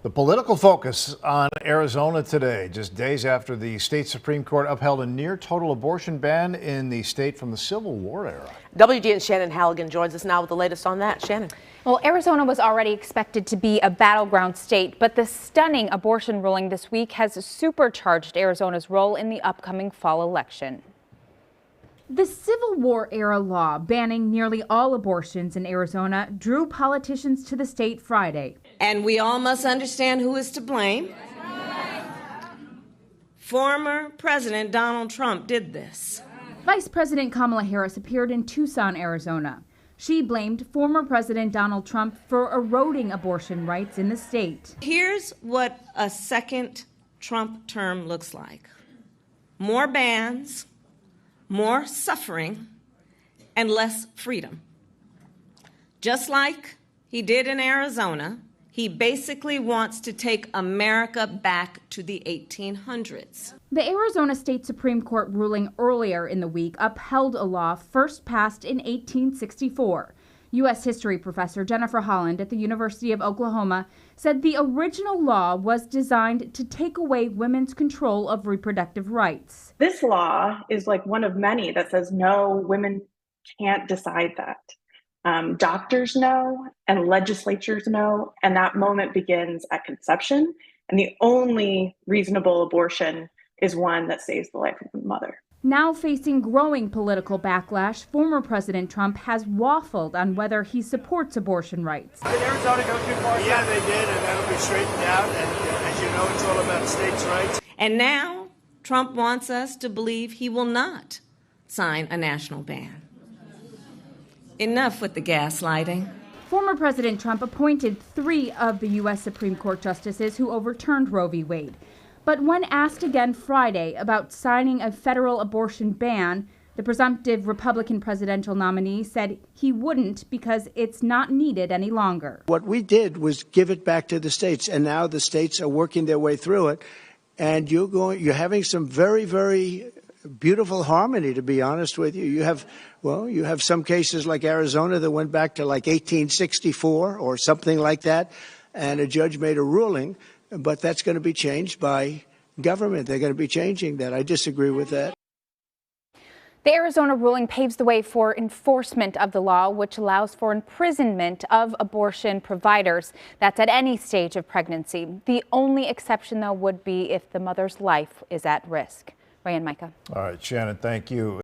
The political focus on Arizona today, just days after the state Supreme Court upheld a near-total abortion ban in the state from the Civil War era. WGN's Shannon Halligan joins us now with the latest on that. Shannon. Well, Arizona was already expected to be a battleground state, but the stunning abortion ruling this week has supercharged Arizona's role in the upcoming fall election. The Civil War era law banning nearly all abortions in Arizona drew politicians to the state Friday. And we all must understand who is to blame. Former President Donald Trump did this. Vice President Kamala Harris appeared in Tucson, Arizona. She blamed former President Donald Trump for eroding abortion rights in the state. Here's what a second Trump term looks like: more bans, more suffering, and less freedom. Just like he did in Arizona, he basically wants to take America back to the 1800s. The Arizona State Supreme Court ruling earlier in the week upheld a law first passed in 1864. U.S. history professor Jennifer Holland at the University of Oklahoma said the original law was designed to take away women's control of reproductive rights. This law is like one of many that says, no, women can't decide that. Doctors know and legislatures know, and that moment begins at conception. And the only reasonable abortion is one that saves the life of the mother. Now facing growing political backlash, former President Trump has waffled on whether he supports abortion rights. Did Arizona go too far? Yeah, they did, and that'll be straightened out. And as you know, it's all about states' rights. And now Trump wants us to believe he will not sign a national ban. Enough with the gaslighting. Former President Trump appointed 3 of the U.S. Supreme Court justices who overturned Roe v. Wade. But when asked again Friday about signing a federal abortion ban, the presumptive Republican presidential nominee said he wouldn't because it's not needed any longer. What we did was give it back to the states, and now the states are working their way through it. And you're having some very, very beautiful harmony, to be honest with you. You have some cases like Arizona that went back to like 1864 or something like that, and a judge made a ruling, but that's going to be changed by government. They're going to be changing that. I disagree with that. The Arizona ruling paves the way for enforcement of the law, which allows for imprisonment of abortion providers. That's at any stage of pregnancy. The only exception, though, would be if the mother's life is at risk. Ray and Micah. All right, Shannon, thank you.